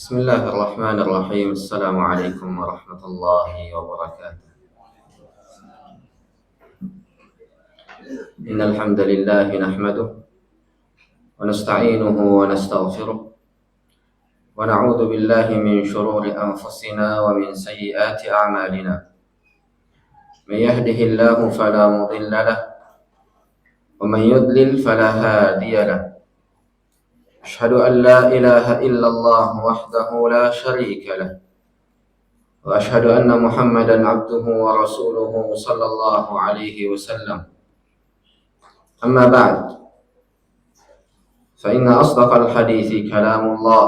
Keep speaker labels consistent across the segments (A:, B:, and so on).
A: بسم الله الرحمن الرحيم. السلام عليكم ورحمة الله وبركاته. إن الحمد لله نحمده ونستعينه ونستغفره ونعوذ بالله من شرور أنفسنا ومن سيئات أعمالنا. من يهده الله فلا مضل له ومن يضلل فلا هادي له. أشهد أن لا إله إلا الله وحده لا شريك له وأشهد أن محمدا عبده ورسوله صلى الله عليه وسلم. أما بعد، فإن أصدق الحديث كلام الله،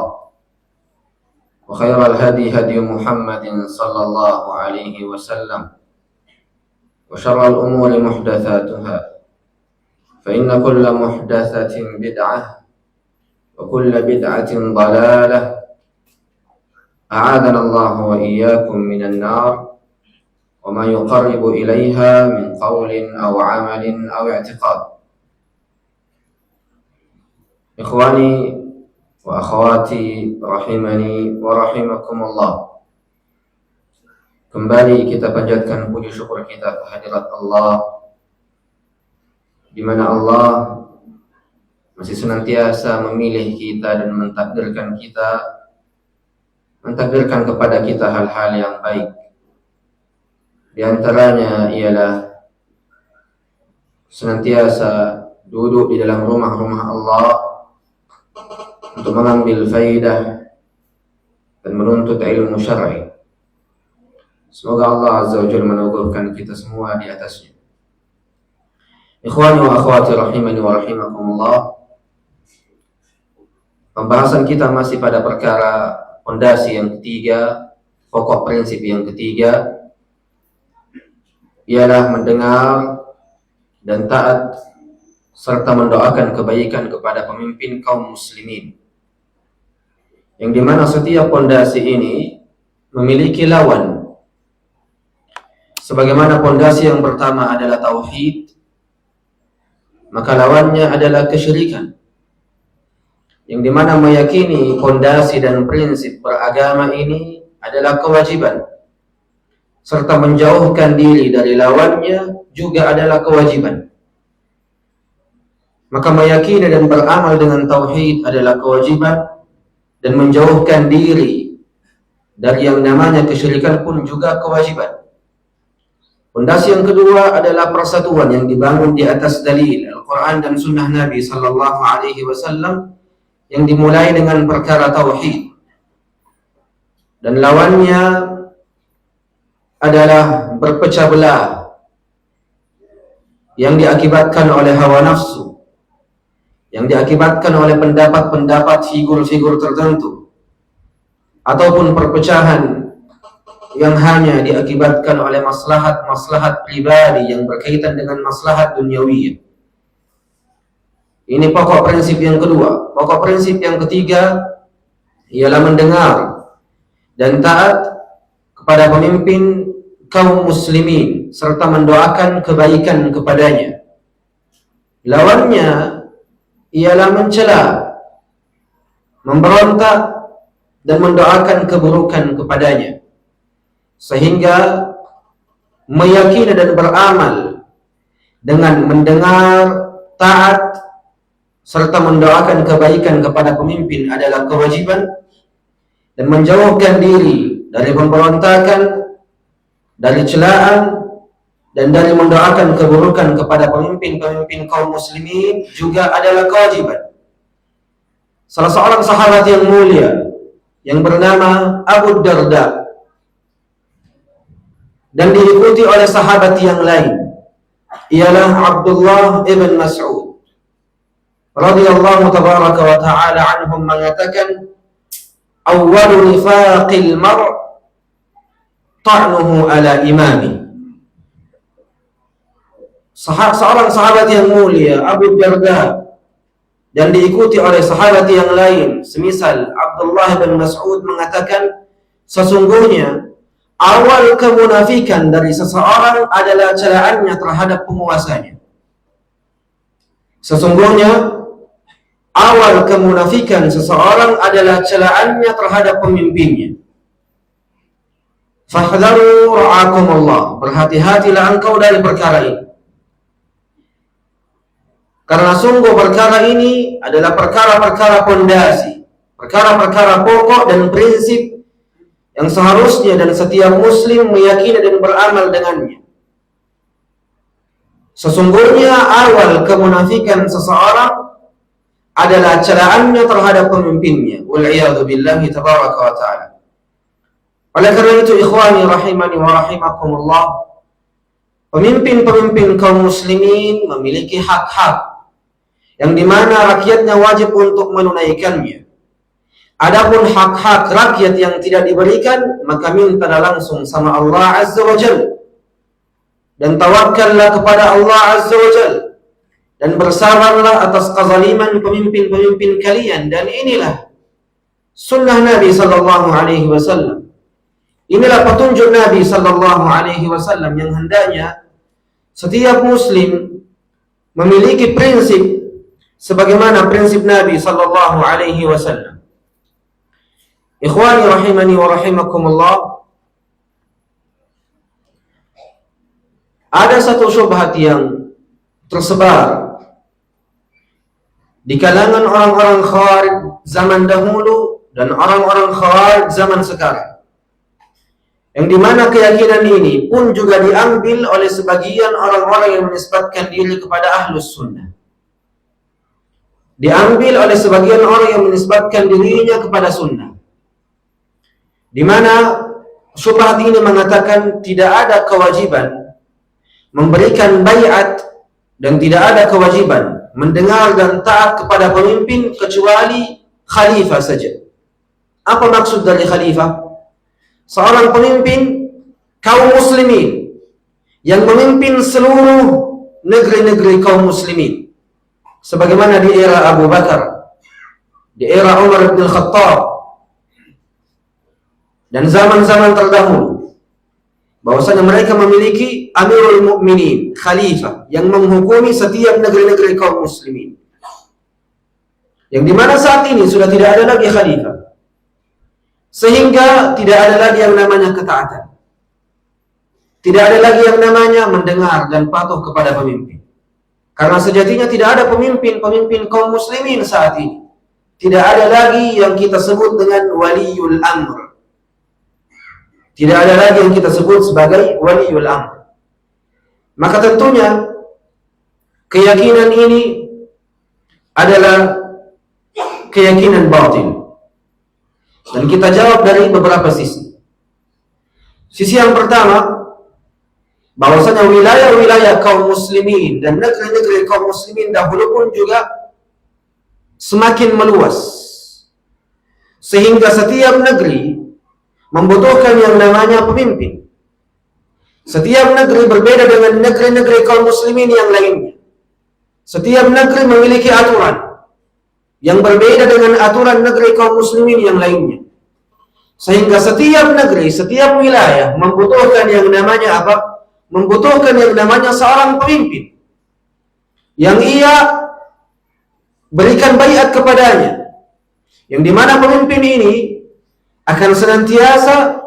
A: وخير الهدي هدي محمد صلى الله عليه وسلم، وشر الأمور محدثاتها، فإن كل محدثة بدعة وكل بدعة ضلالة. أعاذنا الله وإياكم من النار وما يقرب إليها من قول أو عمل أو اعتقاد. إخواني وأخواتي rahimani wa rahimakumullah. Kembali kita panjatkan puji syukur kita kehadirat Allah, di mana Allah masih senantiasa memilih kita dan mentakdirkan kepada kita hal-hal yang baik. Di antaranya ialah senantiasa duduk di dalam rumah-rumah Allah untuk mengambil faidah dan menuntut ilmu syar'i. Semoga Allah Azza wa Jalla menugurkan kita semua di atasnya. Ikhwani wa akhwati rahimani wa rahimakumullah. Pembahasan kita masih pada perkara fondasi yang ketiga, pokok prinsip yang ketiga, ialah mendengar dan taat serta mendoakan kebaikan kepada pemimpin kaum muslimin. Yang dimana setiap fondasi ini memiliki lawan. Sebagaimana fondasi yang pertama adalah tauhid, maka lawannya adalah kesyirikan. Yang dimana meyakini fondasi dan prinsip beragama ini adalah kewajiban, serta menjauhkan diri dari lawannya juga adalah kewajiban. Maka meyakini dan beramal dengan tauhid adalah kewajiban, dan menjauhkan diri dari yang namanya kesyirikan pun juga kewajiban. Fondasi yang kedua adalah persatuan yang dibangun di atas dalil Al-Quran dan Sunnah Nabi Sallallahu Alaihi Wasallam, yang dimulai dengan perkara tauhid, dan lawannya adalah berpecah belah yang diakibatkan oleh hawa nafsu, yang diakibatkan oleh pendapat-pendapat figur-figur tertentu, ataupun perpecahan yang hanya diakibatkan oleh maslahat-maslahat pribadi yang berkaitan dengan maslahat duniawiyah. Ini pokok prinsip yang kedua. Pokok prinsip yang ketiga ialah mendengar dan taat kepada pemimpin kaum muslimin serta mendoakan kebaikan kepadanya. Lawannya ialah mencela, memberontak dan mendoakan keburukan kepadanya, sehingga meyakini dan beramal dengan mendengar, taat serta mendoakan kebaikan kepada pemimpin adalah kewajiban, dan menjauhkan diri dari pemberontakan, dari celaan, dan dari mendoakan keburukan kepada pemimpin-pemimpin kaum muslimin juga adalah kewajiban. Salah seorang sahabat yang mulia yang bernama Abu Darda, dan diikuti oleh sahabat yang lain, ialah Abdullah ibn Mas'ud radhiyallahu tabaraka wa ta'ala anhum, mengatakan, awwalu nifaqil mar' ta'nuhu ala imami. Seorang sahabat yang mulia, Abu Darda, dan diikuti oleh sahabat yang lain semisal Abdullah bin Mas'ud, mengatakan, sesungguhnya awal kemunafikan dari seseorang adalah celaannya terhadap penguasanya. Sesungguhnya awal kemunafikan seseorang adalah celaannya terhadap pemimpinnya. Fahdharu ra'akumullah, berhati-hatilah engkau dari perkara ini. Karena sungguh perkara ini adalah perkara-perkara pondasi, perkara-perkara pokok dan prinsip yang seharusnya dan setiap muslim meyakini dan beramal dengannya. Sesungguhnya awal kemunafikan seseorang adalah celaannya terhadap pemimpinnya. Wal'iyadu billahi tabaraka wa ta'ala. Oleh karena itu, ikhwani rahimani wa rahimakumullah, pemimpin-pemimpin kaum muslimin memiliki hak-hak yang dimana rakyatnya wajib untuk menunaikannya. Adapun hak-hak rakyat yang tidak diberikan, maka mintalah langsung sama Allah Azza wa Jalla dan tawakkallah kepada Allah Azza wa Jalla dan bersabarlah atas kezaliman pemimpin-pemimpin kalian. Dan inilah sunnah Nabi sallallahu alaihi wasallam. Inilah petunjuk Nabi sallallahu alaihi wasallam yang hendaknya setiap muslim memiliki prinsip sebagaimana prinsip Nabi sallallahu alaihi wasallam. Ikhwani rahimani wa rahimakumullah, ada satu syubhat yang tersebar di kalangan orang-orang khawarij zaman dahulu dan orang-orang khawarij zaman sekarang, yang dimana keyakinan ini pun juga diambil oleh sebagian orang-orang yang menisbatkan diri kepada ahlus sunnah, diambil oleh sebagian orang yang menisbatkan dirinya kepada sunnah, di mana syubhat ini mengatakan tidak ada kewajiban memberikan baiat dan tidak ada kewajiban mendengar dan taat kepada pemimpin kecuali khalifah saja. Apa maksud dari khalifah? Seorang pemimpin kaum muslimin yang memimpin seluruh negeri-negeri kaum muslimin, sebagaimana di era Abu Bakar, di era Umar bin Khattab, dan zaman-zaman terdahulu, bahwasanya mereka memiliki Amirul Mukminin, khalifah yang menghukumi setiap negeri-negeri kaum muslimin, yang dimana saat ini sudah tidak ada lagi khalifah, sehingga tidak ada lagi yang namanya ketaatan, tidak ada lagi yang namanya mendengar dan patuh kepada pemimpin. Karena sejatinya tidak ada pemimpin kaum muslimin saat ini. Tidak ada lagi yang kita sebut dengan waliyul amr. Tidak ada lagi yang kita sebut sebagai waliyul amr. Maka tentunya keyakinan ini adalah keyakinan batil. Dan kita jawab dari beberapa sisi. Sisi yang pertama, bahwasanya wilayah-wilayah kaum muslimin dan negeri-negeri kaum muslimin dahulu pun juga semakin meluas, sehingga setiap negeri membutuhkan yang namanya pemimpin. Setiap negeri berbeda dengan negeri-negeri kaum muslimin yang lainnya. Setiap negeri memiliki aturan yang berbeda dengan aturan negeri kaum muslimin yang lainnya. Sehingga setiap negeri, setiap wilayah membutuhkan yang namanya apa? Membutuhkan yang namanya seorang pemimpin yang ia berikan baiat kepadanya, yang dimana pemimpin ini akan senantiasa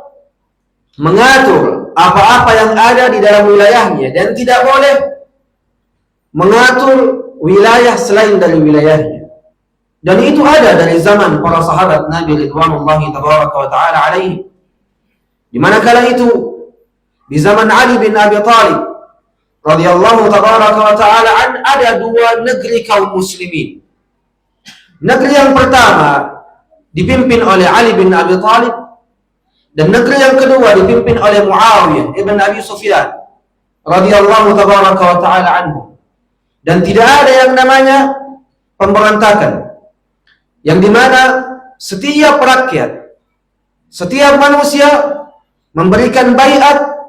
A: mengatur apa-apa yang ada di dalam wilayahnya dan tidak boleh mengatur wilayah selain dari wilayahnya. Dan itu ada dari zaman para sahabat Nabi ridwanullahi tabaraka wa ta'ala alaihi, di mana kala itu di zaman Ali bin Abi Thalib radhiyallahu tabaraka wa ta'ala an, ada dua negeri kaum muslimin. Negeri yang pertama dipimpin oleh Ali bin Abi Thalib, dan negeri yang kedua dipimpin oleh Muawiyah ibn Abi Sufyan radhiyallahu tabaraka wa ta'ala anhu. Dan tidak ada yang namanya pemberontakan, yang dimana setiap rakyat, setiap manusia memberikan baiat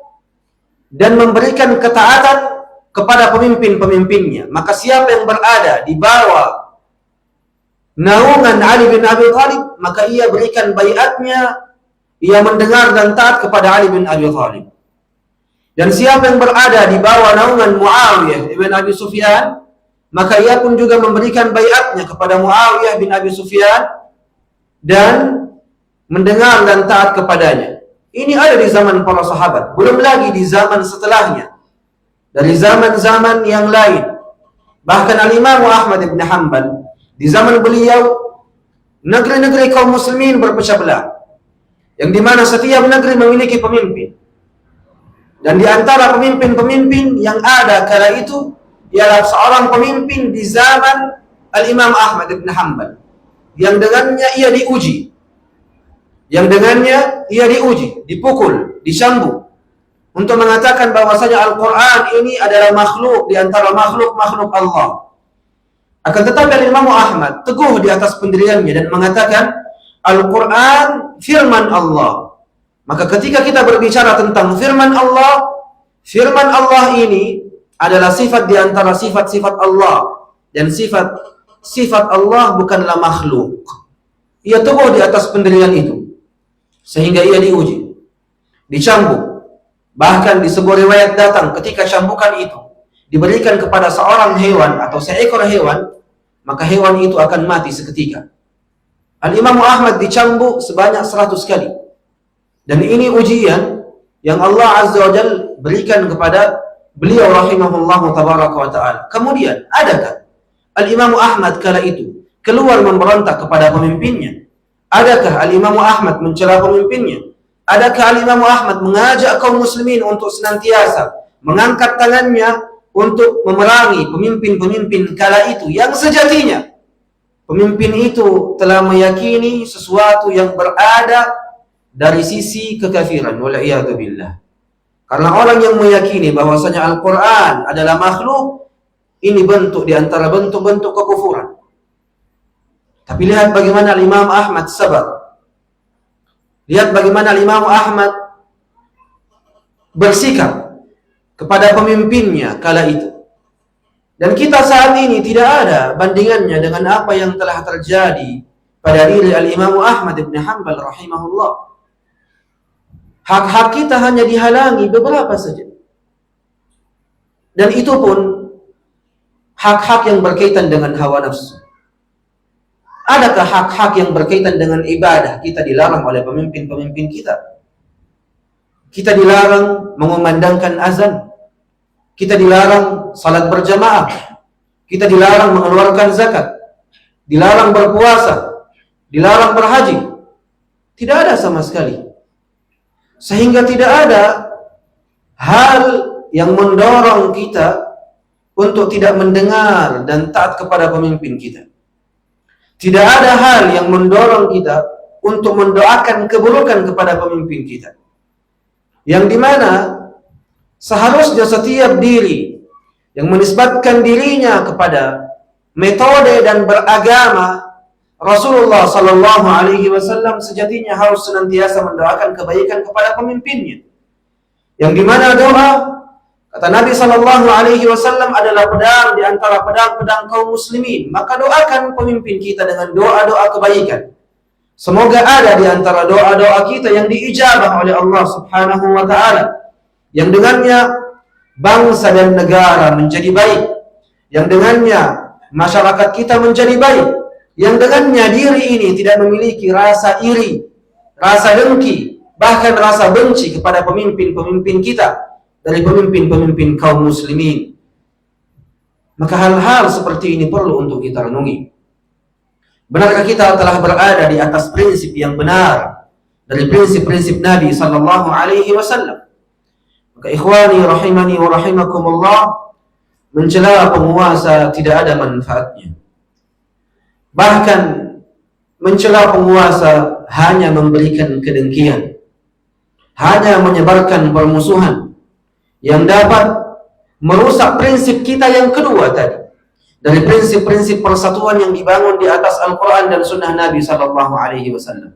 A: dan memberikan ketaatan kepada pemimpin-pemimpinnya. Maka siapa yang berada di bawah naungan Ali bin Abi Thalib, maka ia berikan baiatnya, ia mendengar dan taat kepada Ali bin Abi Thalib. Dan siapa yang berada di bawah naungan Muawiyah ibn Abi Sufyan,
B: maka ia pun juga memberikan baiatnya kepada Muawiyah bin Abi Sufyan dan mendengar dan taat kepadanya. Ini ada di zaman para sahabat, belum lagi di zaman setelahnya, dari zaman-zaman yang lain. Bahkan Al-Imam Ahmad bin Hanbal, di zaman beliau, negeri-negeri kaum muslimin berpecah belah, yang dimana setiap negeri memiliki pemimpin. Dan di antara pemimpin-pemimpin yang ada kala itu ialah seorang pemimpin di zaman Al-Imam Ahmad bin Hanbal, yang dengannya ia diuji, dipukul, dicambuk, untuk mengatakan bahwasanya Al-Quran ini adalah makhluk di antara makhluk-makhluk Allah. Akan tetapi Imam Ahmad teguh di atas pendiriannya dan mengatakan Al-Quran firman Allah. Maka ketika kita berbicara tentang firman Allah ini adalah sifat di antara sifat-sifat Allah, dan sifat Allah bukanlah makhluk. Ia teguh di atas pendirian itu sehingga ia diuji, dicambuk. Bahkan di sebuah riwayat datang ketika cambukan itu diberikan kepada seorang hewan atau seekor hewan, maka hewan itu akan mati seketika. Al-Imam Ahmad dicambuk sebanyak 100 kali. Dan ini ujian yang Allah Azza wa Jalla berikan kepada beliau rahimahullahu tabaraka wa ta'ala. Kemudian, adakah Al-Imam Ahmad kala itu keluar memberontak kepada pemimpinnya? Adakah Al-Imam Ahmad mencela pemimpinnya? Adakah Al-Imam Ahmad mengajak kaum muslimin untuk senantiasa mengangkat tangannya untuk memerangi pemimpin-pemimpin kala itu yang sejatinya pemimpin itu telah meyakini sesuatu yang berada dari sisi kekafiran, wal'iyadu billah. Karena orang yang meyakini bahwasanya Al-Quran adalah makhluk, ini bentuk di antara bentuk-bentuk kekufuran. Tapi lihat bagaimana Imam Ahmad sabar. Lihat bagaimana Imam Ahmad bersikap kepada pemimpinnya kala itu. Dan kita saat ini tidak ada bandingannya dengan apa yang telah terjadi pada diri Al-Imam Ahmad bin Hanbal rahimahullah. Hak-hak kita hanya dihalangi beberapa saja. Dan itu pun hak-hak yang berkaitan dengan hawa nafsu. Adakah hak-hak yang berkaitan dengan ibadah kita dilarang oleh pemimpin-pemimpin kita? Kita dilarang mengumandangkan azan. Kita dilarang salat berjamaah. Kita dilarang mengeluarkan zakat. Dilarang berpuasa. Dilarang berhaji. Tidak ada sama sekali. Sehingga tidak ada hal yang mendorong kita untuk tidak mendengar dan taat kepada pemimpin kita. Tidak ada hal yang mendorong kita untuk mendoakan keburukan kepada pemimpin kita. Yang dimana seharusnya setiap diri yang menisbatkan dirinya kepada metode dan beragama Rasulullah sallallahu alaihi wasallam sejatinya harus senantiasa mendoakan kebaikan kepada pemimpinnya. Yang dimana doa, kata Nabi sallallahu alaihi wasallam, adalah pedang di antara pedang-pedang kaum muslimin. Maka doakan pemimpin kita dengan doa-doa kebaikan. Semoga ada di antara doa-doa kita yang diijabah oleh Allah Subhanahu wa taala, yang dengannya bangsa dan negara menjadi baik, yang dengannya masyarakat kita menjadi baik, yang dengannya diri ini tidak memiliki rasa iri, rasa dengki, bahkan rasa benci kepada pemimpin-pemimpin kita dari pemimpin-pemimpin kaum muslimin. Maka hal-hal seperti ini perlu untuk kita renungi. Benarkah kita telah berada di atas prinsip yang benar dari prinsip-prinsip Nabi sallallahu alaihi wasallam? Maka ikhwani rahimani wa rahimakumullah, mencela penguasa tidak ada manfaatnya. Bahkan mencela penguasa hanya memberikan kedengkian, hanya menyebarkan permusuhan yang dapat merusak prinsip kita yang kedua tadi, dari prinsip-prinsip persatuan yang dibangun di atas Al-Quran dan Sunnah Nabi sallallahu alaihi wasallam.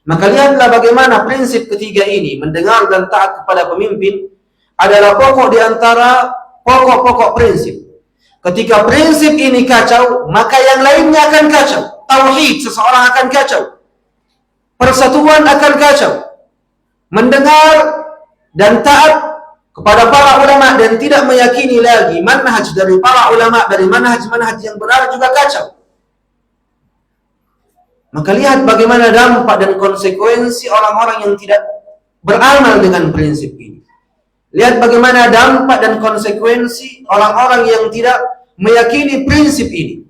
B: Maka lihatlah bagaimana prinsip ketiga ini, mendengar dan taat kepada pemimpin, adalah pokok di antara pokok-pokok prinsip. Ketika prinsip ini kacau, maka yang lainnya akan kacau. Tauhid seseorang akan kacau. Persatuan akan kacau. Mendengar dan taat kepada para ulama dan tidak meyakini lagi manhaj dari para ulama, dari manhaj-manhaj yang benar juga kacau. Maka lihat bagaimana dampak dan konsekuensi orang-orang yang tidak beramal dengan prinsip ini. Lihat bagaimana dampak dan konsekuensi orang-orang yang tidak meyakini prinsip ini.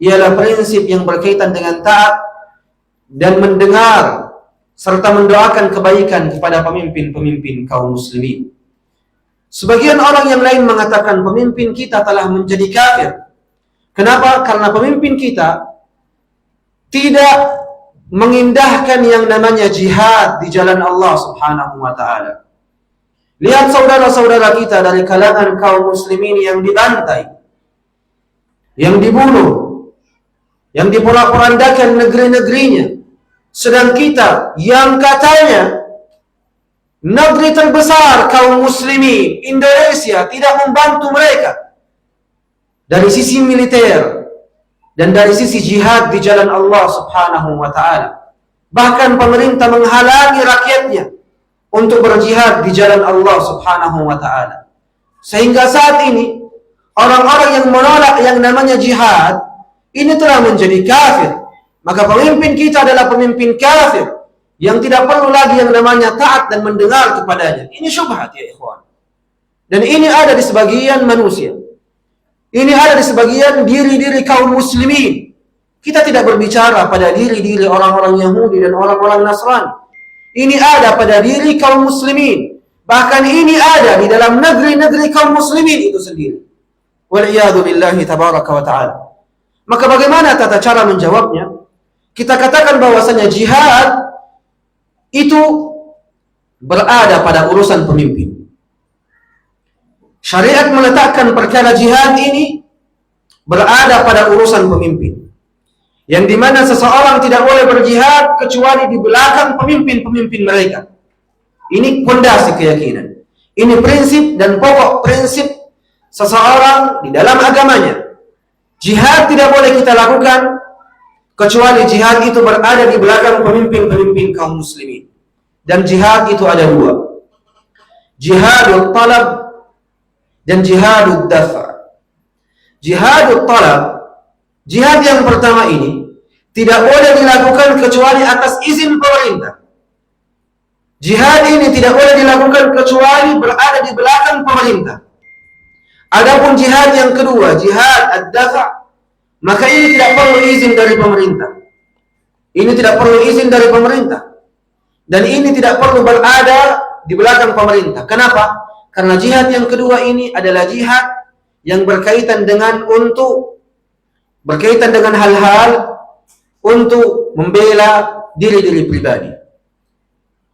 B: Ialah prinsip yang berkaitan dengan taat dan mendengar serta mendoakan kebaikan kepada pemimpin-pemimpin kaum muslimin. Sebagian orang yang lain mengatakan pemimpin kita telah menjadi kafir. Kenapa? Karena pemimpin kita tidak mengindahkan yang namanya jihad di jalan Allah Subhanahu wa ta'ala. Lihat saudara-saudara kita dari kalangan kaum muslimin yang dibantai, yang dibunuh, yang diporak-porandakan negeri-negerinya. Sedang kita yang katanya negeri terbesar kaum muslimin, Indonesia, tidak membantu mereka dari sisi militer dan dari sisi jihad di jalan Allah Subhanahu wa ta'ala. Bahkan pemerintah menghalangi rakyatnya untuk berjihad di jalan Allah Subhanahu wa ta'ala. Sehingga saat ini orang-orang yang menolak yang namanya jihad ini telah menjadi kafir. Maka pemimpin kita adalah pemimpin kafir yang tidak perlu lagi yang namanya taat dan mendengar kepadanya. Ini syubhat ya ikhwan. Dan ini ada di sebagian manusia. Ini ada di sebagian diri-diri kaum muslimin. Kita tidak berbicara pada diri-diri orang-orang Yahudi dan orang-orang Nasrani. Ini ada pada diri kaum muslimin. Bahkan ini ada di dalam negeri-negeri kaum muslimin itu sendiri. Wal'iyadu billahi tabaraka wa ta'ala. Maka bagaimana tata cara menjawabnya? Kita katakan bahwasanya jihad itu berada pada urusan pemimpin. Syariat meletakkan perkara jihad ini berada pada urusan pemimpin. Yang dimana seseorang tidak boleh berjihad kecuali di belakang pemimpin-pemimpin mereka. Ini fondasi keyakinan. Ini prinsip dan pokok prinsip seseorang di dalam agamanya. Jihad tidak boleh kita lakukan kecuali jihad itu berada di belakang pemimpin-pemimpin kaum muslimin. Dan jihad itu ada dua. Jihadul talab dan jihadul dafa. Jihadul talab, jihad yang pertama ini tidak boleh dilakukan kecuali atas izin pemerintah. Jihad ini tidak boleh dilakukan kecuali berada di belakang pemerintah. Adapun jihad yang kedua, jihad ad-dafa, maka ini tidak perlu izin dari pemerintah. Ini tidak perlu izin dari pemerintah. Dan ini tidak perlu berada di belakang pemerintah. Kenapa? Karena jihad yang kedua ini adalah jihad yang berkaitan dengan hal-hal untuk membela diri-diri pribadi.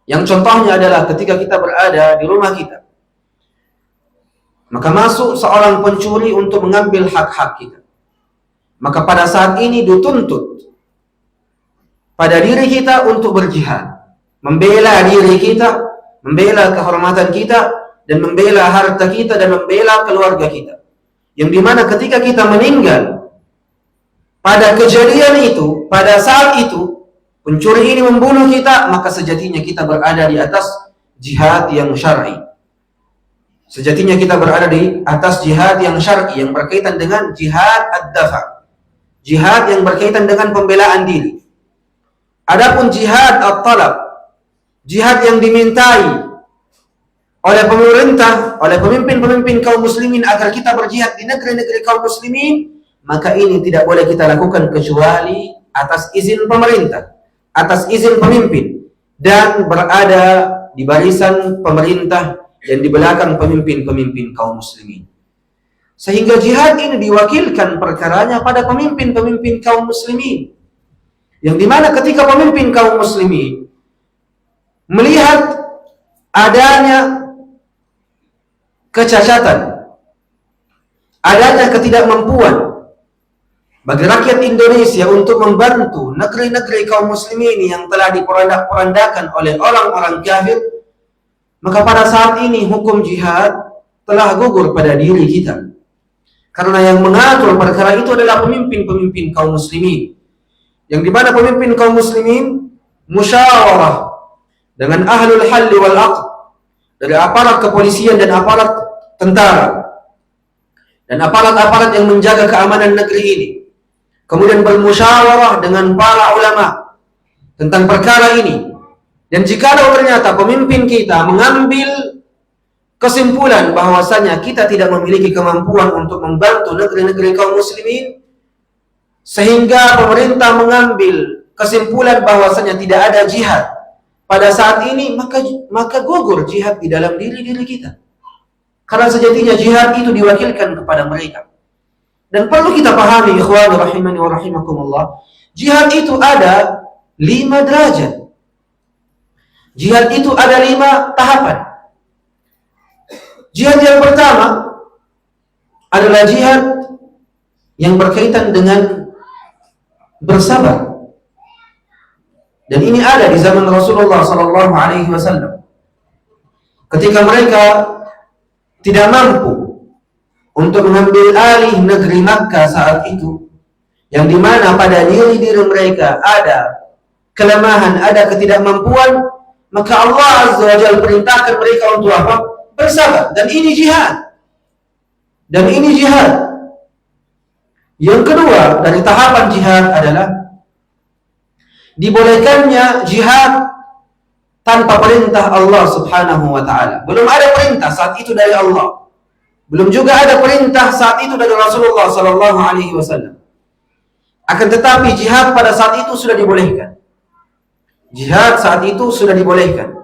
B: Yang contohnya adalah ketika kita berada di rumah kita, maka masuk seorang pencuri untuk mengambil hak-hak kita. Maka pada saat ini dituntut pada diri kita untuk berjihad, membela diri kita, membela kehormatan kita, dan membela harta kita, dan membela keluarga kita. Yang dimana ketika kita meninggal, pada kejadian itu, pada saat itu, pencuri ini membunuh kita, maka sejatinya kita berada di atas jihad yang syar'i. Sejatinya kita berada di atas jihad yang syar'i, yang berkaitan dengan jihad ad-dafa. Jihad yang berkaitan dengan pembelaan diri. Adapun jihad at-talab, jihad yang dimintai oleh pemerintah, oleh pemimpin-pemimpin kaum muslimin agar kita berjihad di negeri-negeri kaum muslimin, maka ini tidak boleh kita lakukan kecuali atas izin pemerintah, atas izin pemimpin, dan berada di barisan pemerintah dan di belakang pemimpin-pemimpin kaum muslimin. Sehingga jihad ini diwakilkan perkaranya pada pemimpin-pemimpin kaum muslimin. Yang dimana ketika pemimpin kaum muslimin melihat adanya kecacatan, adanya ketidakmampuan bagi rakyat Indonesia untuk membantu negeri-negeri kaum muslimin yang telah diporak-porandakan oleh orang-orang kafir, maka pada saat ini hukum jihad telah gugur pada diri kita. Karena yang mengatur perkara itu adalah pemimpin-pemimpin kaum muslimin. Yang dimana pemimpin kaum muslimin musyawarah dengan ahlul halli wal aqd, dari aparat kepolisian dan aparat tentara dan aparat-aparat yang menjaga keamanan negeri ini, kemudian bermusyawarah dengan para ulama tentang perkara ini. Dan jikalau ternyata pemimpin kita mengambil kesimpulan bahwasanya kita tidak memiliki kemampuan untuk membantu negeri-negeri kaum muslimin, sehingga pemerintah mengambil kesimpulan bahwasanya tidak ada jihad pada saat ini, maka gugur jihad di dalam diri kita. Karena sejatinya jihad itu diwakilkan kepada mereka. Dan perlu kita pahami, ikhwan rahimani wa rahimakumullah, jihad itu ada 5 derajat. Jihad itu ada 5 tahapan. Jihad yang pertama adalah jihad yang berkaitan dengan bersabar. Dan ini ada di zaman Rasulullah sallallahu alaihi wasallam. Ketika mereka tidak mampu untuk mengambil alih negeri Makkah saat itu, yang dimana pada diri-diri mereka ada kelemahan, ada ketidakmampuan, maka Allah Azza wa Jalla perintahkan mereka untuk apa? Bersabar. Dan ini jihad. Dan ini jihad. Yang kedua dari tahapan jihad adalah dibolehkannya jihad tanpa perintah Allah Subhanahu wa ta'ala. Belum ada perintah saat itu dari Allah. Belum juga ada perintah saat itu dari Rasulullah sallallahu alaihi wasallam. Akan tetapi jihad pada saat itu sudah dibolehkan. Jihad saat itu sudah dibolehkan.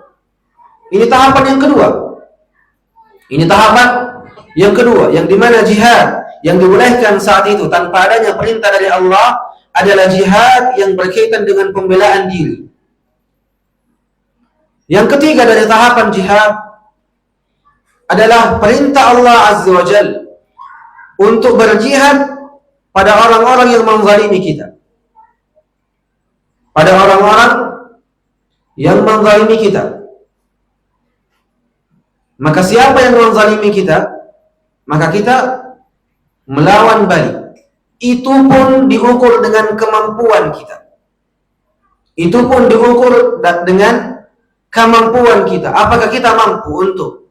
B: Ini tahapan yang kedua. Ini tahapan yang kedua, yang dimana jihad yang dibolehkan saat itu tanpa adanya perintah dari Allah adalah jihad yang berkaitan dengan pembelaan diri. Yang ketiga dari tahapan jihad adalah perintah Allah Azza wa Jalla untuk berjihad pada orang-orang yang menzalimi kita. Pada orang-orang yang menzalimi kita. Maka siapa yang menzalimi kita, maka kita melawan balik. Itu pun diukur dengan kemampuan kita. Itu pun diukur dengan kemampuan kita. Apakah kita mampu untuk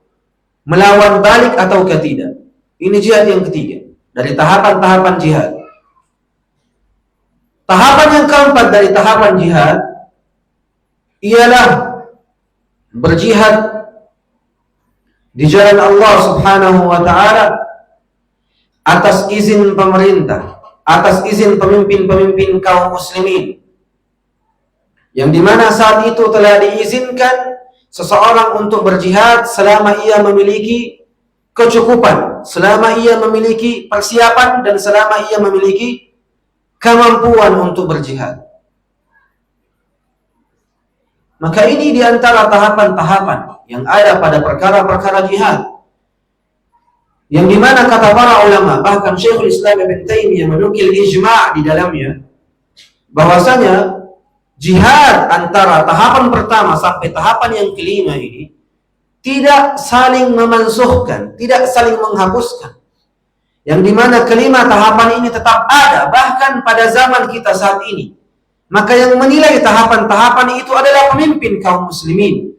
B: melawan balik ataukah tidak? Ini jihad yang ketiga dari tahapan-tahapan jihad. Tahapan yang keempat dari tahapan jihad ialah berjihad di jalan Allah Subhanahu wa ta'ala atas izin pemerintah, atas izin pemimpin-pemimpin kaum muslimin, yang dimana saat itu telah diizinkan seseorang untuk berjihad selama ia memiliki kecukupan, selama ia memiliki persiapan, dan selama ia memiliki kemampuan untuk berjihad. Maka ini diantara tahapan-tahapan yang ada pada perkara-perkara jihad, yang dimana kata para ulama, bahkan Syekhul Islam Ibn Taimiyah menukil ijma' di dalamnya, bahwasanya jihad antara tahapan pertama sampai tahapan yang kelima ini tidak saling memansuhkan, tidak saling menghapuskan. Yang dimana kelima tahapan ini tetap ada bahkan pada zaman kita saat ini. Maka yang menilai tahapan-tahapan itu adalah pemimpin kaum muslimin.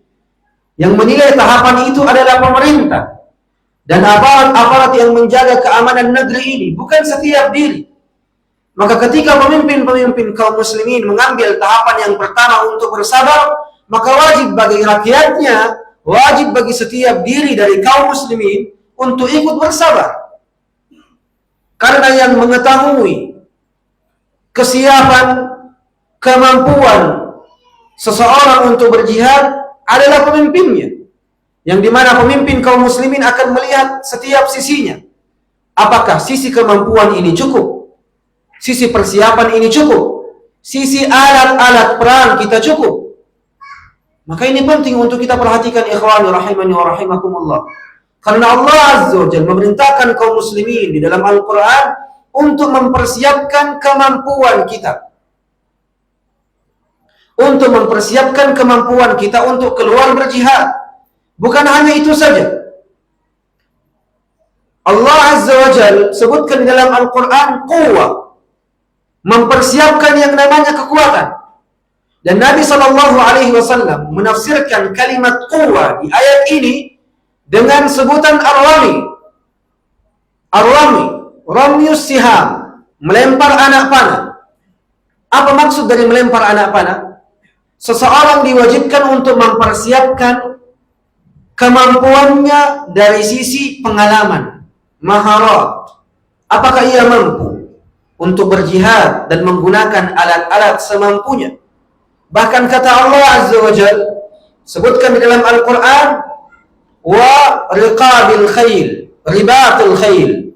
B: Yang menilai tahapan itu adalah pemerintah dan aparat-aparat yang menjaga keamanan negeri ini, bukan setiap diri. Maka ketika pemimpin-pemimpin kaum muslimin mengambil tahapan yang pertama untuk bersabar, maka wajib bagi rakyatnya, wajib bagi setiap diri dari kaum muslimin untuk ikut bersabar. Karena yang mengetahui kesiapan, kemampuan seseorang untuk berjihad adalah pemimpinnya. Yang dimana pemimpin kaum muslimin akan melihat setiap sisinya. Apakah sisi kemampuan ini cukup? Sisi persiapan ini cukup? Sisi alat-alat perang kita cukup? Maka ini penting untuk kita perhatikan, ikhwani rahimani wa rahimakumullah. Karena Allah Azza wa Jalla memerintahkan kaum muslimin di dalam Al-Quran untuk mempersiapkan kemampuan kita. Untuk mempersiapkan kemampuan kita untuk keluar berjihad. Bukan hanya itu saja. Allah Azza wa Jalla sebutkan di dalam Al-Quran quwwah, mempersiapkan yang namanya kekuatan. Dan Nabi SAW menafsirkan kalimat quwwah di ayat ini dengan sebutan Ar-Rami, Ramius Siham, melempar anak panah. Apa maksud dari melempar anak panah? Seseorang diwajibkan untuk mempersiapkan kemampuannya dari sisi pengalaman, maharat. Apakah ia mampu untuk berjihad dan menggunakan alat-alat semampunya? Bahkan kata Allah Azza wa Jalla, sebutkan di dalam Al-Quran, wa riqabil khayl, ribatul khayl,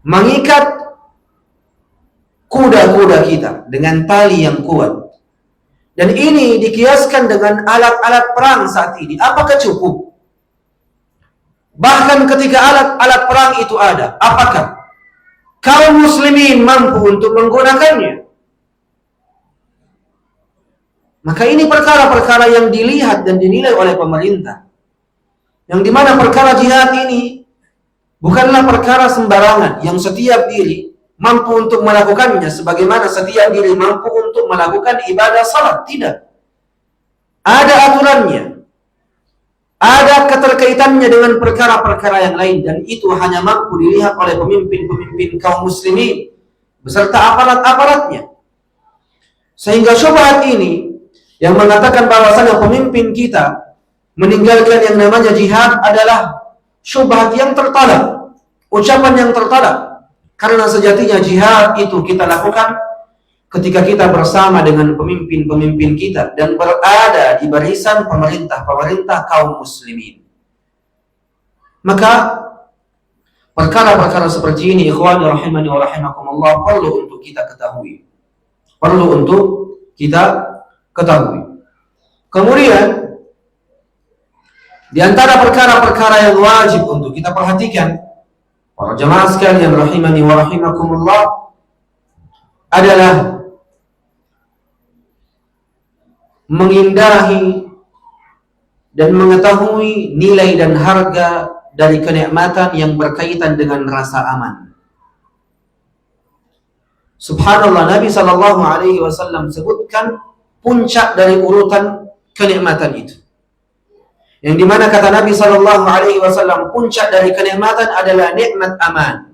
B: mengikat kuda-kuda kita dengan tali yang kuat. Dan ini dikiaskan dengan alat-alat perang saat ini. Apakah cukup? Bahkan ketika alat-alat perang itu ada, apakah kaum muslimin mampu untuk menggunakannya? Maka ini perkara-perkara yang dilihat dan dinilai oleh pemerintah. Yang dimana perkara jihad ini bukanlah perkara sembarangan yang setiap diri mampu untuk melakukannya, sebagaimana setiap diri mampu untuk melakukan ibadah salat. Tidak. Ada aturannya. Ada keterkaitannya dengan perkara-perkara yang lain, dan itu hanya mampu dilihat oleh pemimpin-pemimpin kaum muslimin beserta aparat-aparatnya. Sehingga syubhat ini yang mengatakan bahwasanya pemimpin kita meninggalkan yang namanya jihad adalah syubhat yang tertolak, ucapan yang tertolak. Karena sejatinya jihad itu kita lakukan ketika kita bersama dengan pemimpin-pemimpin kita dan berada di barisan pemerintah-pemerintah kaum muslimin. Maka perkara-perkara seperti ini, ikhwani rahimani wa rahimakumullah, perlu untuk kita ketahui. Perlu untuk kita ketahui. Kemudian di antara perkara-perkara yang wajib untuk kita perhatikan, para jemaah sekalian rahimani wa rahimakumullah, adalah mengindahi dan mengetahui nilai dan harga dari kenikmatan yang berkaitan dengan rasa aman. Subhanallah, Nabi SAW sebutkan puncak dari urutan kenikmatan itu. Yang dimana kata Nabi SAW, puncak dari kenikmatan adalah nikmat aman.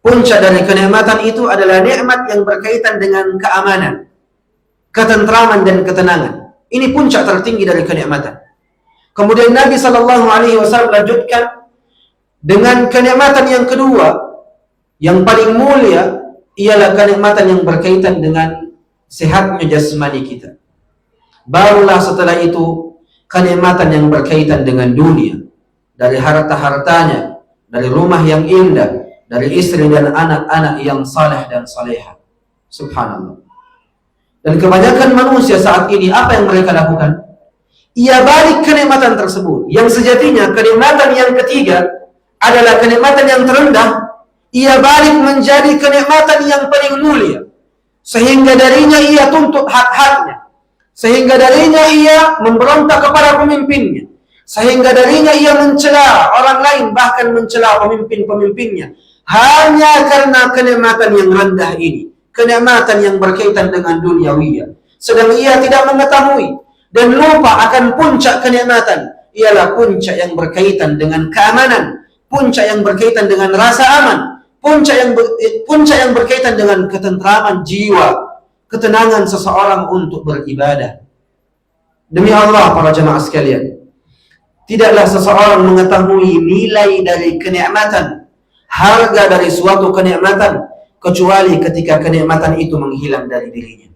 B: Puncak dari kenikmatan itu adalah nikmat yang berkaitan dengan keamanan, ketentraman dan ketenangan. Ini puncak tertinggi dari kenikmatan. Kemudian Nabi SAW lanjutkan dengan kenikmatan yang kedua, yang paling mulia, ialah kenikmatan yang berkaitan dengan sehatnya jasmani kita. Barulah setelah itu kenikmatan yang berkaitan dengan dunia, dari harta-hartanya, dari rumah yang indah, dari istri dan anak-anak yang saleh dan salehah. Subhanallah. Dan kebanyakan manusia saat ini, apa yang mereka lakukan? Ia balik kenikmatan tersebut, yang sejatinya kenikmatan yang ketiga adalah kenikmatan yang terendah. Ia balik menjadi kenikmatan yang paling mulia, sehingga darinya ia tuntut hak-haknya, sehingga darinya ia memberontak kepada pemimpinnya, sehingga darinya ia mencela orang lain, bahkan mencela pemimpin-pemimpinnya, hanya karena kenikmatan yang rendah ini, kenikmatan yang berkaitan dengan duniawiyah. Sedang ia tidak mengetahui dan lupa akan puncak kenikmatan, ialah puncak yang berkaitan dengan keamanan, puncak yang berkaitan dengan rasa aman, puncak yang berkaitan dengan ketentraman jiwa, ketenangan seseorang untuk beribadah. Demi Allah, para jemaah sekalian, tidaklah seseorang mengetahui nilai dari kenikmatan, harga dari suatu kenikmatan, kecuali ketika kenikmatan itu menghilang dari dirinya.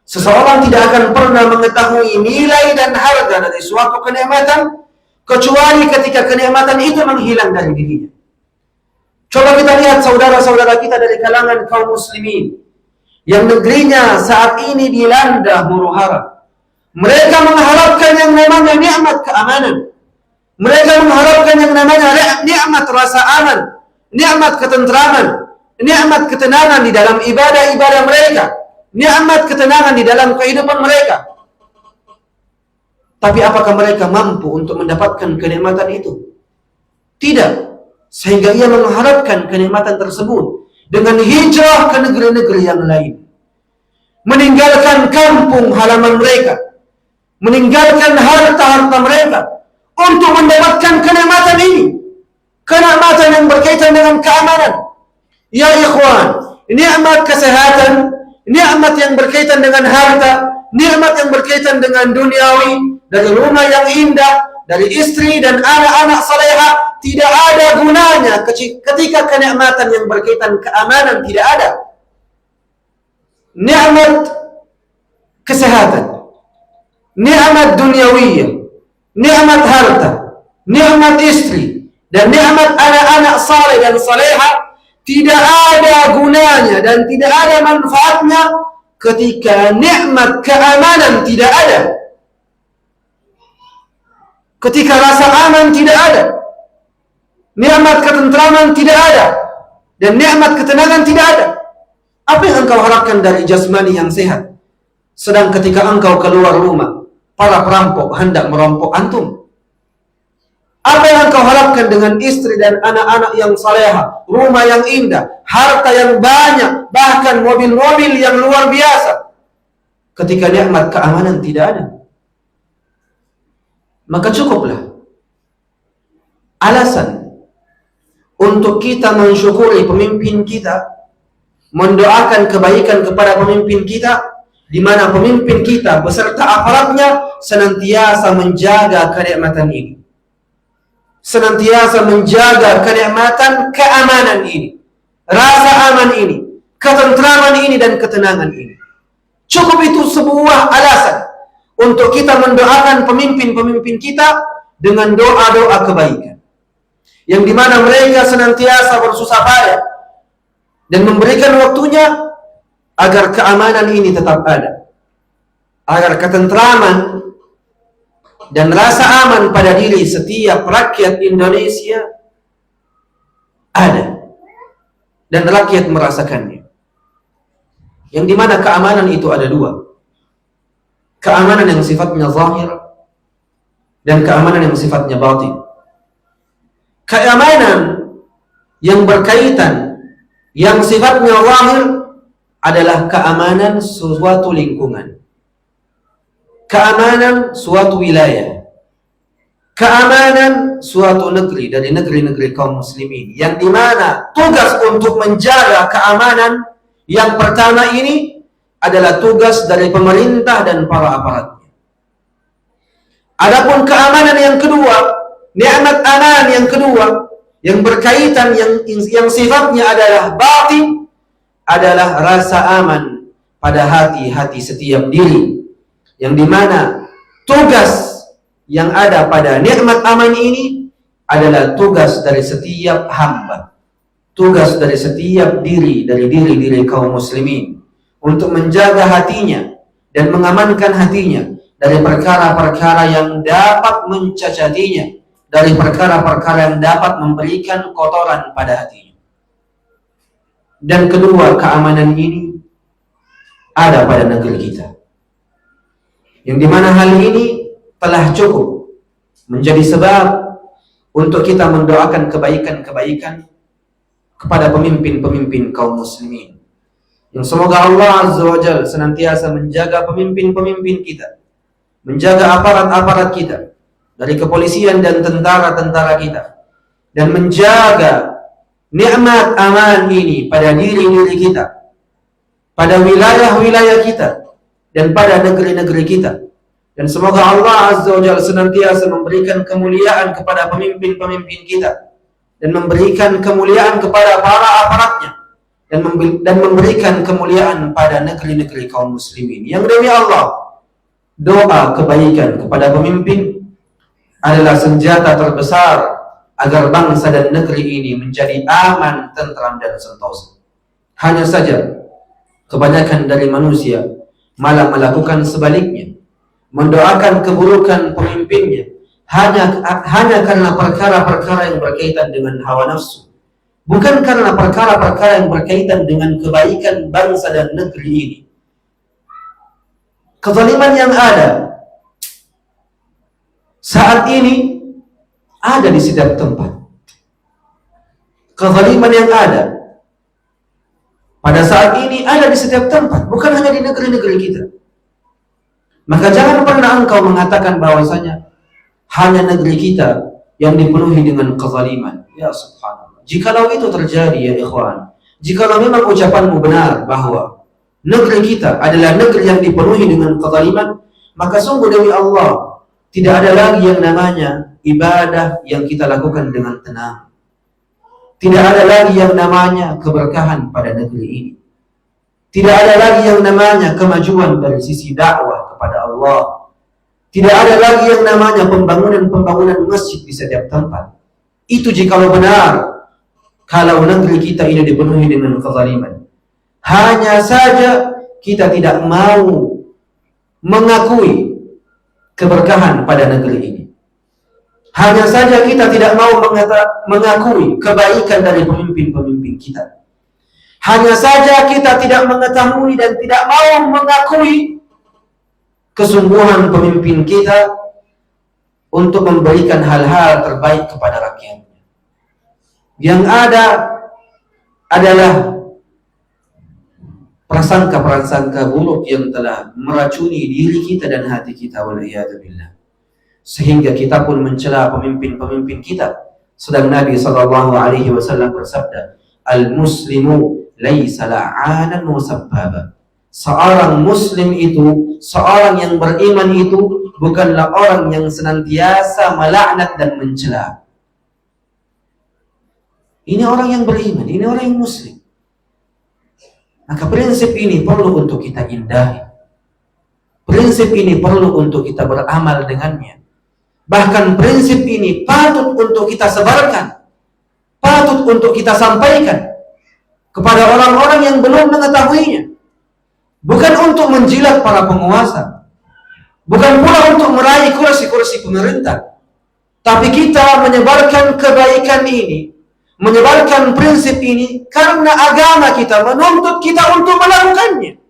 B: Seseorang tidak akan pernah mengetahui nilai dan harga dari suatu kenikmatan, kecuali ketika kenikmatan itu menghilang dari dirinya. Coba kita lihat saudara-saudara kita dari kalangan kaum muslimin yang negerinya saat ini dilanda huru-hara. Mereka mengharapkan yang namanya nikmat keamanan. Mereka mengharapkan yang namanya nikmat rasa aman, nikmat ketentraman, nikmat ketenangan di dalam ibadah-ibadah mereka, nikmat ketenangan di dalam kehidupan mereka. Tapi apakah mereka mampu untuk mendapatkan kenikmatan itu? Tidak. Sehingga ia mengharapkan kenikmatan tersebut dengan hijrah ke negeri-negeri yang lain, meninggalkan kampung halaman mereka, meninggalkan harta-harta mereka untuk mendapatkan kenikmatan ini, kenikmatan yang berkaitan dengan keamanan. Ya ikhwan, nikmat kesehatan, nikmat yang berkaitan dengan harta, nikmat yang berkaitan dengan duniawi, dari rumah yang indah, dari istri dan anak-anak salehah, tidak ada gunanya ketika kenikmatan yang berkaitan keamanan tidak ada. Nikmat kesehatan, nikmat duniawiyah, nikmat harta, nikmat istri, dan nikmat anak-anak saleh dan salehah tidak ada gunanya dan tidak ada manfaatnya ketika nikmat keamanan tidak ada. Ketika rasa aman tidak ada, nikmat ketentraman tidak ada, dan nikmat ketenangan tidak ada. Apa yang engkau harapkan dari jasmani yang sehat? Sedang ketika engkau keluar rumah, para perampok hendak merampok antum. Apa yang engkau harapkan dengan istri dan anak-anak yang salehah, rumah yang indah, harta yang banyak, bahkan mobil-mobil yang luar biasa, ketika nikmat keamanan tidak ada? Maka cukuplah alasan untuk kita mensyukuri pemimpin kita, mendoakan kebaikan kepada pemimpin kita, di mana pemimpin kita beserta aparatnya senantiasa menjaga kenikmatan ini, senantiasa menjaga kenikmatan keamanan ini, rasa aman ini, ketentraman ini, dan ketenangan ini. Cukup itu sebuah alasan untuk kita mendoakan pemimpin-pemimpin kita dengan doa-doa kebaikan, yang dimana mereka senantiasa bersusah payah dan memberikan waktunya agar keamanan ini tetap ada, agar ketentraman dan rasa aman pada diri setiap rakyat Indonesia ada dan rakyat merasakannya. Yang dimana keamanan itu ada dua: keamanan yang sifatnya zahir dan keamanan yang sifatnya batin. Keamanan yang berkaitan yang sifatnya zahir adalah keamanan suatu lingkungan, keamanan suatu wilayah, keamanan suatu negeri dari negeri-negeri kaum muslimin, yang dimana tugas untuk menjaga keamanan yang pertama ini adalah tugas dari pemerintah dan para aparatnya. Adapun keamanan yang kedua, nikmat aman yang kedua, yang berkaitan yang sifatnya adalah batin, adalah rasa aman pada hati-hati setiap diri, yang dimana tugas yang ada pada nikmat aman ini adalah tugas dari setiap hamba, tugas dari setiap diri dari diri-diri kaum muslimin, untuk menjaga hatinya dan mengamankan hatinya dari perkara-perkara yang dapat mencacatinya, dari perkara-perkara yang dapat memberikan kotoran pada hatinya. Dan kedua, keamanan ini ada pada negeri kita, yang dimana hal ini telah cukup menjadi sebab untuk kita mendoakan kebaikan-kebaikan kepada pemimpin-pemimpin kaum muslimin, yang semoga Allah Azza wa Jalla senantiasa menjaga pemimpin-pemimpin kita, menjaga aparat-aparat kita dari kepolisian dan tentara-tentara kita, dan menjaga nikmat aman ini pada diri-diri kita, pada wilayah-wilayah kita, dan pada negeri-negeri kita. Dan semoga Allah Azza wa Jalla senantiasa memberikan kemuliaan kepada pemimpin-pemimpin kita, dan memberikan kemuliaan kepada para aparatnya, dan memberikan kemuliaan pada negeri-negeri kaum muslimin. Yang demi Allah, doa kebaikan kepada pemimpin adalah senjata terbesar agar bangsa dan negeri ini menjadi aman, tentram, dan sentosa. Hanya saja kebanyakan dari manusia malah melakukan sebaliknya, mendoakan keburukan pemimpinnya hanya karena perkara-perkara yang berkaitan dengan hawa nafsu, bukan karena perkara-perkara yang berkaitan dengan kebaikan bangsa dan negeri ini. Kezaliman yang ada saat ini ada di setiap tempat. Kezaliman yang ada pada saat ini ada di setiap tempat, bukan hanya di negeri-negeri kita. Maka jangan pernah engkau mengatakan bahwasanya hanya negeri kita yang dipenuhi dengan kezaliman. Ya subhanallah. Jikalau itu terjadi ya ikhwan, jikalau memang ucapanmu benar bahwa negeri kita adalah negeri yang dipenuhi dengan kezaliman, maka sungguh demi Allah tidak ada lagi yang namanya ibadah yang kita lakukan dengan tenang. Tidak ada lagi yang namanya keberkahan pada negeri ini. Tidak ada lagi yang namanya kemajuan dari sisi dakwah kepada Allah. Tidak ada lagi yang namanya pembangunan masjid di setiap tempat. Itu jikalau benar, kalau negeri kita ini dipenuhi dengan kezaliman. Hanya saja kita tidak mau mengakui keberkahan pada negeri ini. Hanya saja kita tidak mau mengakui kebaikan dari pemimpin-pemimpin kita. Hanya saja kita tidak mengetahui dan tidak mau mengakui kesungguhan pemimpin kita untuk memberikan hal-hal terbaik kepada rakyatnya. Yang ada adalah prasangka-prasangka buruk yang telah meracuni diri kita dan hati kita, waliyadzubillah. Sehingga kita pun mencela pemimpin-pemimpin kita. Sedang Nabi SAW bersabda, al-muslimu laisa la'anan wa sabbaba. Seorang muslim itu, seorang yang beriman itu bukanlah orang yang senantiasa melaknat dan mencela. Ini orang yang beriman, ini orang yang muslim. Maka prinsip ini perlu untuk kita indahi. Prinsip ini perlu untuk kita beramal dengannya. Bahkan prinsip ini patut untuk kita sebarkan, patut untuk kita sampaikan kepada orang-orang yang belum mengetahuinya. Bukan untuk menjilat para penguasa, bukan pula untuk meraih kursi-kursi pemerintah, tapi kita menyebarkan kebaikan ini, menyebarkan prinsip ini karena agama kita menuntut kita untuk melakukannya.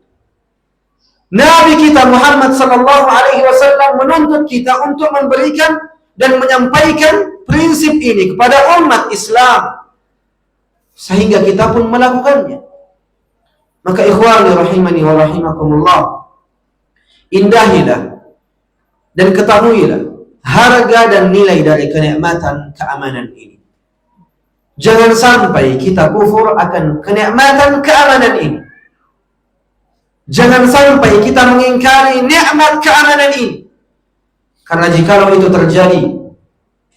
B: Nabi kita Muhammad sallallahu alaihi wasallam menuntut kita untuk memberikan dan menyampaikan prinsip ini kepada umat Islam, sehingga kita pun melakukannya. Maka ikhwani rahimani wa rahimakumullah, indahilah dan ketahuilah harga dan nilai dari kenikmatan keamanan ini. Jangan sampai kita kufur akan kenikmatan keamanan ini. Jangan sampai kita mengingkari nikmat keamanan ini. Karena jikalau itu terjadi,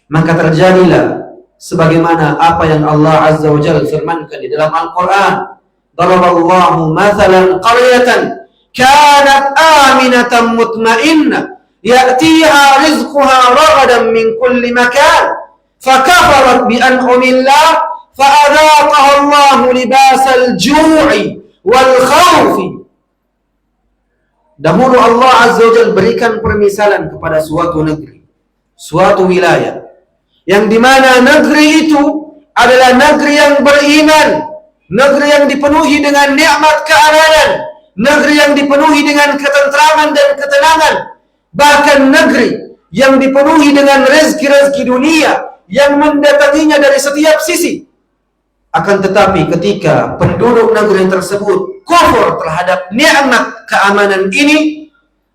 B: maka terjadilah sebagaimana apa yang Allah Azza wa Jalla firmankan di dalam Al-Quran. Daraballahu mathalan qaryatan kanat aminatan mutmainnah ya'tiha rizquha ragadan min kulli makan fakafarat bi an'amillah fa'adhaqaha Allahu libasal ju'i wal khawfi. Dahulu Allah Azza wa Jalla berikan permisalan kepada suatu negeri, suatu wilayah, yang dimana negeri itu adalah negeri yang beriman, negeri yang dipenuhi dengan nikmat keamanan, negeri yang dipenuhi dengan ketentraman dan ketenangan, bahkan negeri yang dipenuhi dengan rezeki-rezeki dunia yang mendatanginya dari setiap sisi. Akan tetapi ketika penduduk negeri tersebut kufur terhadap nikmat keamanan ini,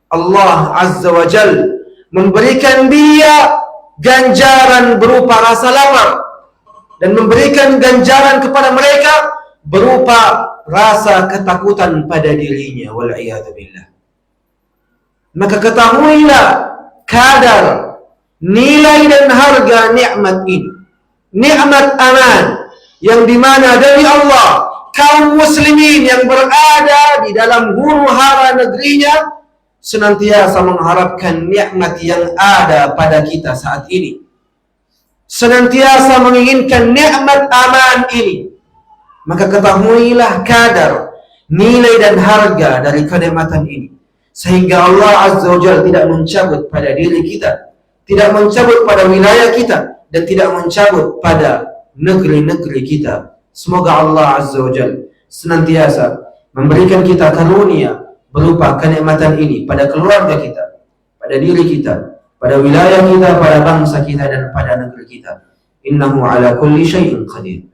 B: Allah Azza wa Jalla memberikan dia ganjaran berupa rasa lapar dan memberikan ganjaran kepada mereka berupa rasa ketakutan pada dirinya, wal'iyadzubillah. Maka ketahuilah kadar, nilai dan harga nikmat ini, nikmat aman, yang dimana dari Allah kaum muslimin yang berada di dalam huru hara negerinya senantiasa mengharapkan nikmat yang ada pada kita saat ini, senantiasa menginginkan nikmat aman ini. Maka ketahuilah kadar, nilai dan harga dari kenikmatan ini, sehingga Allah Azza wa Jalla tidak mencabut pada diri kita, tidak mencabut pada wilayah kita, dan tidak mencabut pada negeri-negeri kita. Semoga Allah Azza wa Jalla senantiasa memberikan kita karunia berupa kenikmatan ini pada keluarga kita, pada diri kita, pada wilayah kita, pada bangsa kita, dan pada negeri kita. Innahu ala kulli syai'in qadir.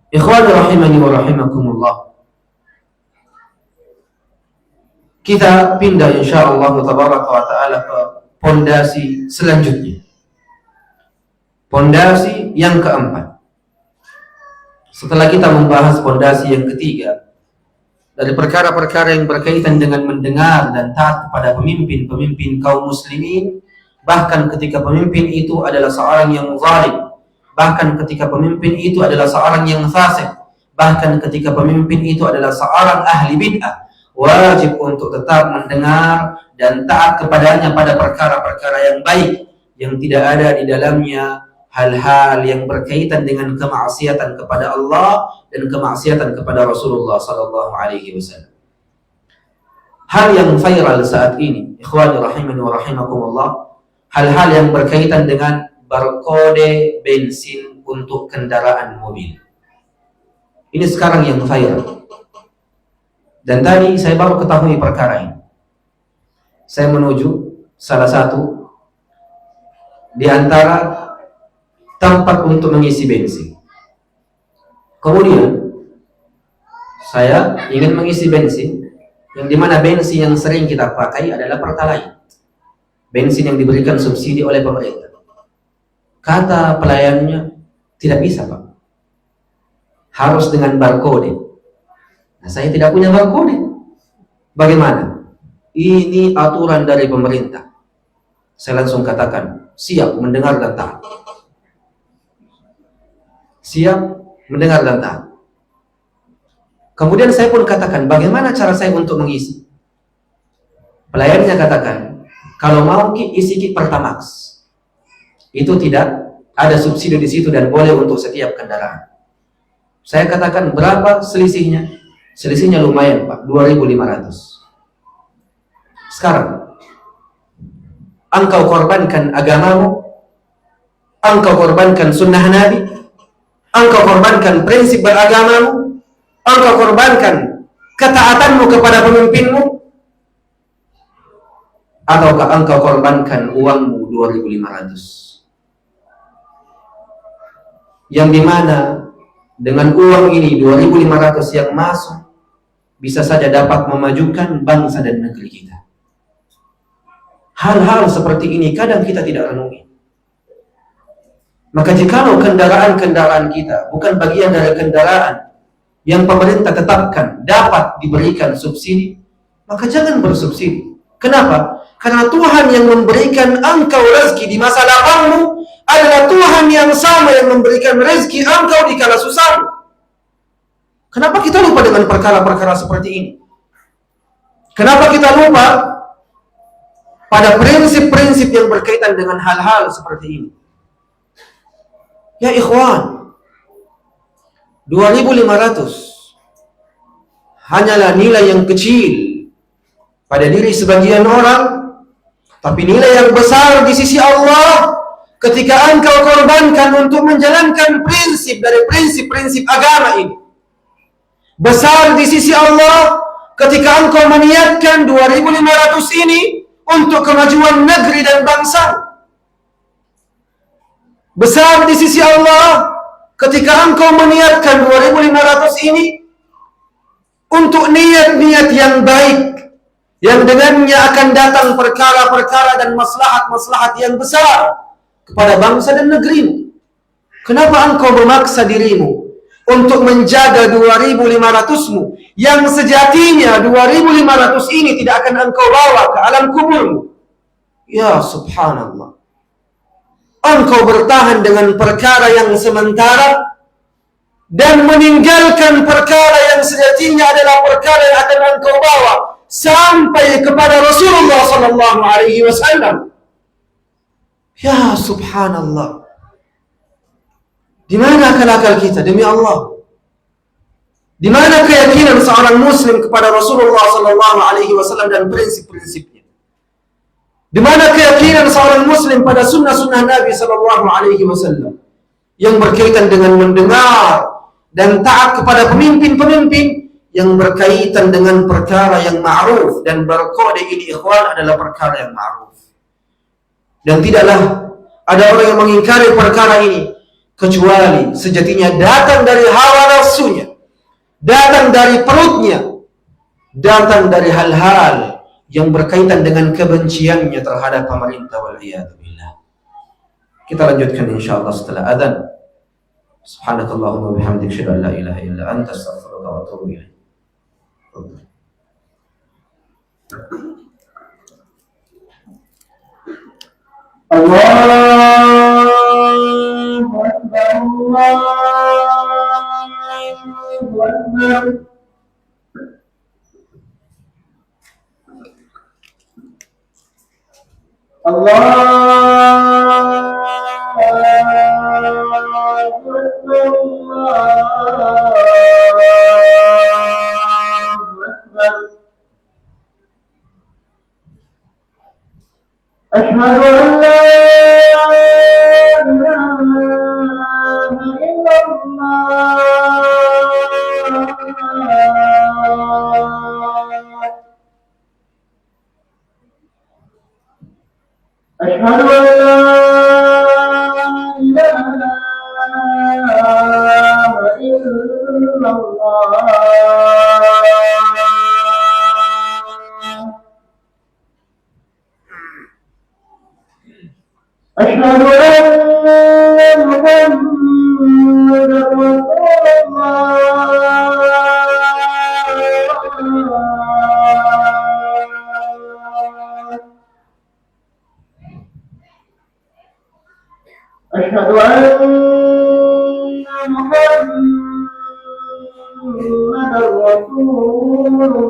B: Ikhwani rahimani wa rahimakumullah, kita pindah insyaallah tabaraka wa ta'ala ke pondasi selanjutnya. Pondasi yang keempat. Setelah kita membahas pondasi yang ketiga, dari perkara-perkara yang berkaitan dengan mendengar dan taat kepada pemimpin-pemimpin kaum muslimin, bahkan ketika pemimpin itu adalah seorang yang zalim, bahkan ketika pemimpin itu adalah seorang yang fasik, bahkan ketika pemimpin itu adalah seorang ahli bid'ah, wajib untuk tetap mendengar dan taat kepadanya pada perkara-perkara yang baik, yang tidak ada di dalamnya hal-hal yang berkaitan dengan kemaksiatan kepada Allah dan kemaksiatan kepada Rasulullah sallallahu alaihi wasallam. Hal yang viral saat ini, ikhwani rahimani wa rahimakumullah, hal-hal yang berkaitan dengan barkode bensin untuk kendaraan mobil. Ini sekarang yang viral. Dan tadi saya baru ketahui perkara ini. Saya menuju salah satu di antara tempat untuk mengisi bensin. Kemudian saya ingin mengisi bensin, yang dimana bensin yang sering kita pakai adalah Pertalite, bensin yang diberikan subsidi oleh pemerintah. Kata pelayannya, tidak bisa Pak, harus dengan barcode. Nah, saya tidak punya barcode. Bagaimana? Ini aturan dari pemerintah. Saya langsung katakan, siap mendengar dan taat. Siap mendengar dan taat. Kemudian saya pun katakan, bagaimana cara saya untuk mengisi? Pelayannya katakan, kalau mau isi kit Pertamax, itu tidak ada subsidi di situ dan boleh untuk setiap kendaraan. Saya katakan, berapa selisihnya? Selisihnya lumayan Pak, 2.500. Sekarang, engkau korbankan agamamu, engkau korbankan sunnah Nabi, engkau korbankan prinsip beragamamu, engkau korbankan ketaatanmu kepada pemimpinmu, ataukah engkau korbankan uangmu 2.500? Yang dimana dengan uang ini 2.500 yang masuk bisa saja dapat memajukan bangsa dan negeri kita. Hal-hal seperti ini kadang kita tidak renungi. Maka jikalau kendaraan-kendaraan kita bukan bagian dari kendaraan yang pemerintah tetapkan dapat diberikan subsidi, maka jangan bersubsidi. Kenapa? Karena Tuhan yang memberikan engkau rezeki di masa lapangmu adalah Tuhan yang sama yang memberikan rezeki engkau di kala susahmu. Kenapa kita lupa dengan perkara-perkara seperti ini? Kenapa kita lupa pada prinsip-prinsip yang berkaitan dengan hal-hal seperti ini? Ya ikhwan, 2.500 hanyalah nilai yang kecil pada diri sebagian orang, tapi nilai yang besar di sisi Allah ketika engkau korbankan untuk menjalankan prinsip dari prinsip-prinsip agama ini. Besar di sisi Allah ketika engkau meniatkan 2.500 ini untuk kemajuan negeri dan bangsa. Besar di sisi Allah ketika engkau meniatkan 2.500 ini untuk niat-niat yang baik, yang dengannya akan datang perkara-perkara dan maslahat-maslahat yang besar kepada bangsa dan negerimu. Kenapa engkau memaksa dirimu untuk menjaga 2.500-mu yang sejatinya 2.500 ini tidak akan engkau bawa ke alam kuburmu? Ya subhanallah. Engkau bertahan dengan perkara yang sementara dan meninggalkan perkara yang sejatinya adalah perkara yang akan engkau bawa sampai kepada Rasulullah sallallahu alaihi wasallam. Ya subhanallah. Di mana akal-akal kita demi Allah? Di mana keyakinan seorang muslim kepada Rasulullah sallallahu alaihi wasallam dan prinsip-prinsipnya? Di mana keyakinan seorang muslim pada sunnah-sunnah Nabi sallallahu alaihi wasallam yang berkaitan dengan mendengar dan taat kepada pemimpin-pemimpin yang berkaitan dengan perkara yang ma'ruf, dan barkode ini ikhwan adalah perkara yang ma'ruf. Dan tidaklah ada orang yang mengingkari perkara ini kecuali sejatinya datang dari hawa nafsunya, datang dari perutnya, datang dari hal-hal yang berkaitan dengan kebenciannya terhadap pemerintah wal'iyadzubillah. Kita lanjutkan insyaallah setelah adzan. Subhanakallahumma bihamdika asyhadu an la ilaha illa anta astaghfiruka wa atubu ilaik. Allahu Akbar, Allahu Akbar. أشهد أن لا إله إلا الله. أشهد أن لا إله إلا الله. أشهد أن محمدا رسول الله. أشهد أن محمدا رسول الله.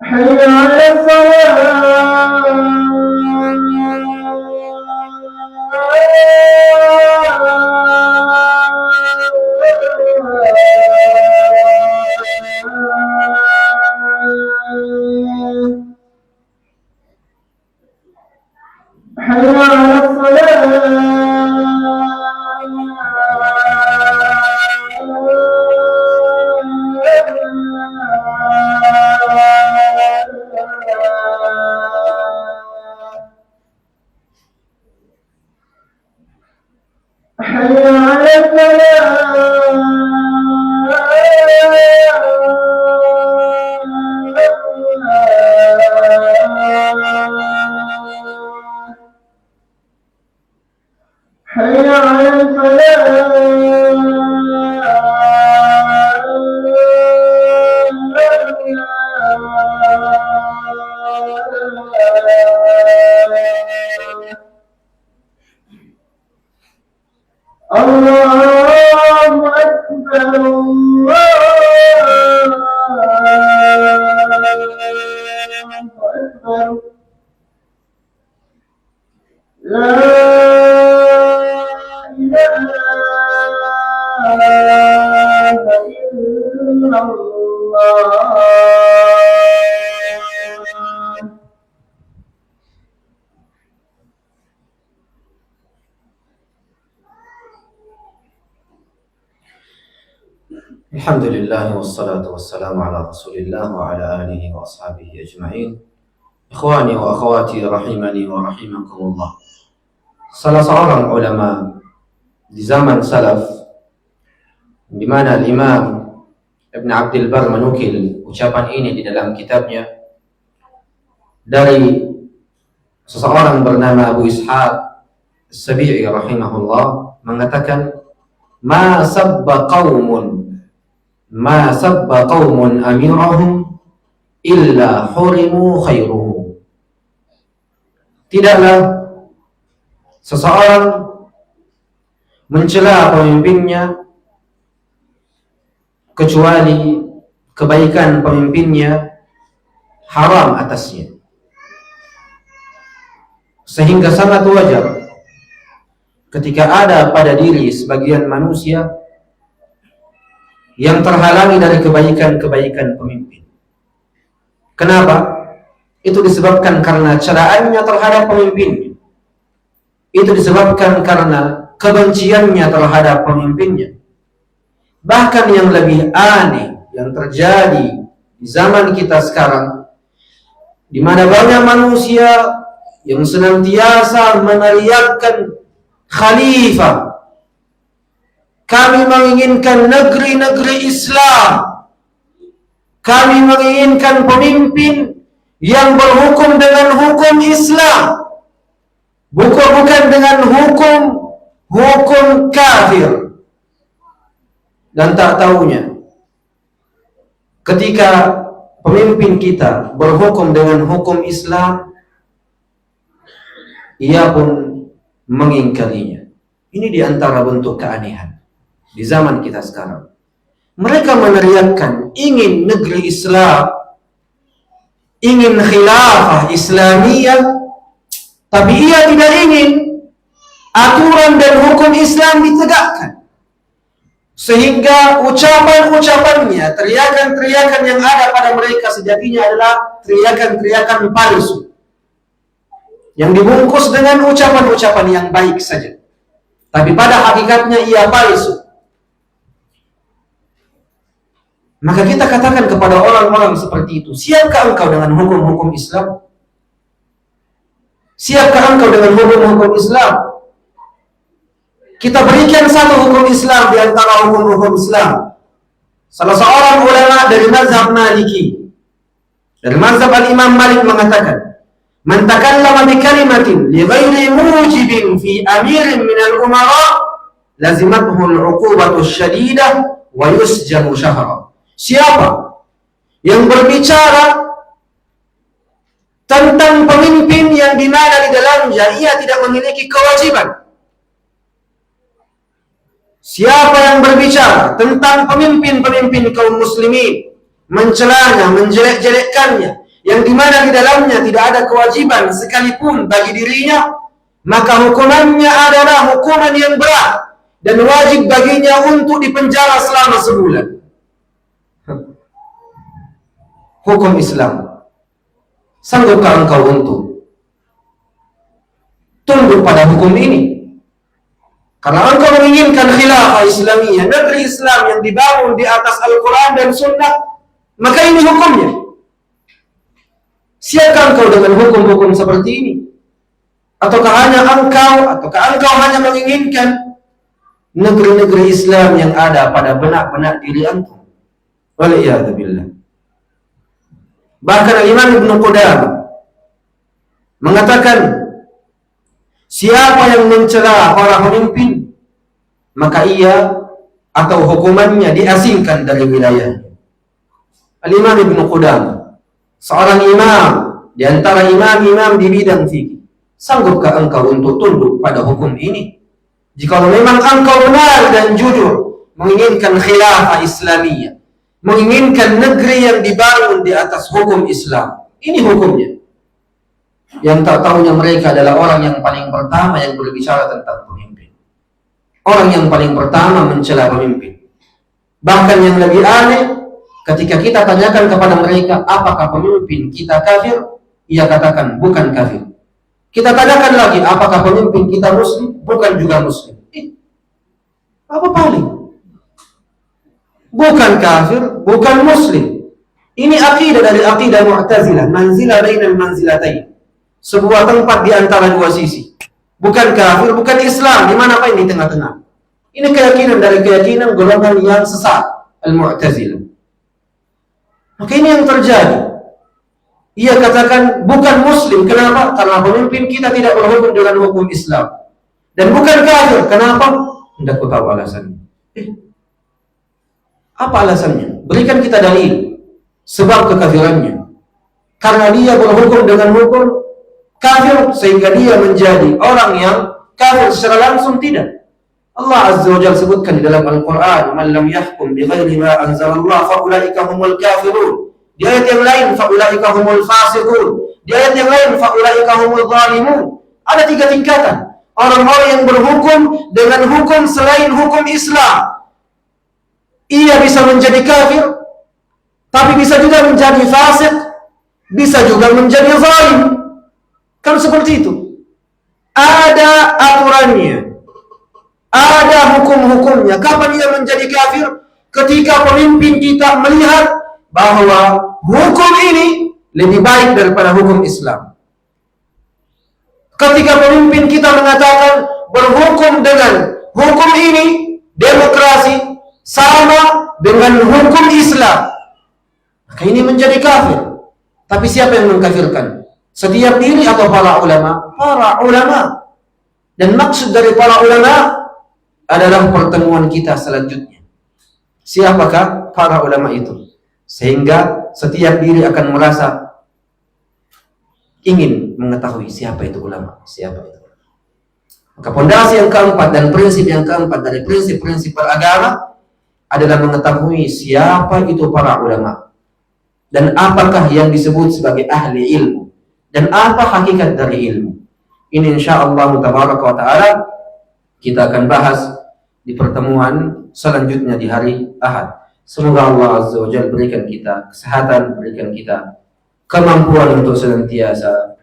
B: حي على الصلاة. حي على حي على حي على الله أكبر، الله أكبر. لا إله إلا الله. Alhamdulillah wassalatu wassalamu ala Rasulillah wa ala alihi wa ashabihi ajma'in. Ikhwani wa akhwati rahimani wa rahimakumullah. Salah seorang ulama di zaman salaf, di mana Imam Ibn Abdul Bar menukil ucapan ini di dalam kitabnya dari seseorang bernama Abu Ishaq As-Sabi'i rahimahullah, mengatakan ma sabba qaumun amirahum illa hurimu khairuhu. Tidaklah seseorang mencela pemimpinnya kecuali kebaikan pemimpinnya haram atasnya. Sehingga sangat wajar ketika ada pada diri sebagian manusia yang terhalangi dari kebaikan-kebaikan pemimpin. Kenapa? Itu disebabkan karena celaannya terhadap pemimpinnya. Itu disebabkan karena kebenciannya terhadap pemimpinnya. Bahkan yang lebih aneh yang terjadi di zaman kita sekarang, di mana banyak manusia yang senantiasa meneriakkan khalifah, Kami menginginkan negeri-negeri Islam. Kami menginginkan pemimpin yang berhukum dengan hukum Islam, bukan dengan hukum kafir. Dan tak tahunya, ketika pemimpin kita berhukum dengan hukum Islam, ia pun mengingkarinya. Ini diantara bentuk keanehan di zaman kita sekarang. Mereka meneriakkan ingin negeri Islam, ingin khilafah Islamiyah, tapi ia tidak ingin aturan dan hukum Islam ditegakkan. Sehingga ucapan-ucapannya, teriakan-teriakan yang ada pada mereka sejatinya adalah teriakan-teriakan palsu, yang dibungkus dengan ucapan-ucapan yang baik saja, tapi pada hakikatnya ia palsu. Maka kita katakan kepada orang-orang seperti itu, siapkah engkau dengan hukum-hukum Islam? Siapkah engkau dengan hukum-hukum Islam? Kita berikan satu hukum Islam di antara hukum-hukum Islam. Salah seorang ulama dari mazhab Maliki, dari mazhab al-Imam Malik mengatakan, "Man takallama bi kalimatin li ghairi mujibin fi amirin min al-umara, lazimathu al-'uqubatu syadidah wa yusjanu syahra." Siapa yang berbicara tentang pemimpin yang di mana di dalamnya ia tidak memiliki kewajiban, siapa yang berbicara tentang pemimpin-pemimpin kaum muslimin, mencelanya, menjelek-jelekkannya, yang di mana di dalamnya tidak ada kewajiban sekalipun bagi dirinya, maka hukumannya adalah hukuman yang berat dan wajib baginya untuk dipenjara selama sebulan. Hukum Islam. Sanggupkah engkau untuk tunduk pada hukum ini? Karena engkau menginginkan khilafah Islamiyah, negeri Islam yang dibangun di atas Al-Quran dan Sunnah, maka ini hukumnya. Siapkah engkau dengan hukum-hukum seperti ini? Ataukah engkau hanya menginginkan negeri-negeri Islam yang ada pada benak-benak diri engkau? Waliyadzubillah. Bahkan Imam Ibn Qudamah mengatakan, siapa yang mencela para pemimpin, maka ia atau hukumannya diasingkan dari wilayahnya. Al-Imam Ibn Qudamah, seorang imam di antara imam-imam di bidang fikih. Sanggupkah engkau untuk tunduk pada hukum ini? Jika memang engkau benar dan jujur menginginkan khilafah Islamiyah, menginginkan negeri yang dibangun di atas hukum Islam, ini hukumnya. Yang tak tahunya mereka adalah orang yang paling pertama yang berbicara tentang pemimpin, orang yang paling pertama mencela pemimpin. Bahkan yang lebih aneh, ketika kita tanyakan kepada mereka, apakah pemimpin kita kafir? Ia katakan bukan kafir. Kita tanyakan lagi, apakah pemimpin kita muslim? Bukan juga muslim. Apa paling? Bukan kafir, bukan muslim. Ini akidah dari akidah Mu'tazilah, manzilah bainal manzilatain. Sebuah tempat di antara dua sisi. Bukan kafir, bukan Islam. Di mana apa ini tengah-tengah? Ini keyakinan dari keyakinan golongan yang sesat, Al-Mu'tazilah. Maka ini yang terjadi. Ia katakan bukan muslim. Kenapa? Karena pemimpin kita tidak berhukum dengan hukum Islam. Dan bukan kafir. Kenapa? Tidak ku tahu alasannya. Apa alasannya? Berikan kita dalil sebab kekafirannya. Karena dia berhukum dengan hukum kafir sehingga dia menjadi orang yang kafir secara langsung? Tidak. Allah Azza wa Jalla sebutkan di dalam Al-Quran, "Man lam yahkum bi ghairi ma anzalallah fa ulaika humul kafirun." Di ayat yang lain, "Fa ulaika humul fasiqun." Di ayat yang lain, "Fa ulaika humul zalimun." Ada 3 tingkatan orang-orang yang berhukum dengan hukum selain hukum Islam. Ia bisa menjadi kafir, tapi bisa juga menjadi fasik, bisa juga menjadi zalim. Kan seperti itu. Ada aturannya, ada hukum-hukumnya. Kapan ia menjadi kafir? Ketika pemimpin kita melihat bahwa hukum ini lebih baik daripada hukum Islam. Ketika pemimpin kita mengatakan berhukum dengan hukum ini demokrasi sama dengan hukum Islam, maka ini menjadi kafir. Tapi siapa yang mengkafirkan? Setiap diri atau para ulama? Para ulama. Dan maksud dari para ulama adalah pertemuan kita selanjutnya. Siapakah para ulama itu? Sehingga setiap diri akan merasa ingin mengetahui siapa itu ulama, siapa itu. Maka pondasi yang keempat dan prinsip yang keempat dari prinsip-prinsip beragama adalah mengetahui siapa itu para ulama dan apakah yang disebut sebagai ahli ilmu dan apa hakikat dari ilmu. Ini insyaallah tabaraka wa taala kita akan bahas di pertemuan selanjutnya di hari Ahad. Semoga Allah Azza wa Jalla berikan kita kesehatan, berikan kita kemampuan untuk senantiasa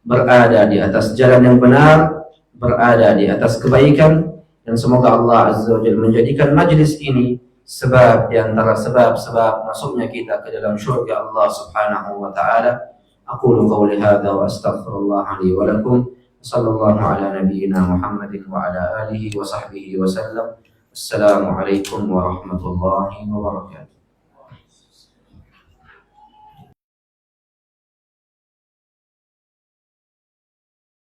B: berada di atas jalan yang benar, berada di atas kebaikan, dan semoga Allah Azza wa Jalla menjadikan majlis ini sebab di antara sebab-sebab masuknya kita ke dalam syurga Allah Subhanahu wa taala. Aqulu qawli hadza wa astaghfirullah li wa lakum. Sallallahu ala nabiyyina Muhammadin wa ala alihi wa sahbihi wa sallam. Assalamualaikum warahmatullahi wabarakatuh.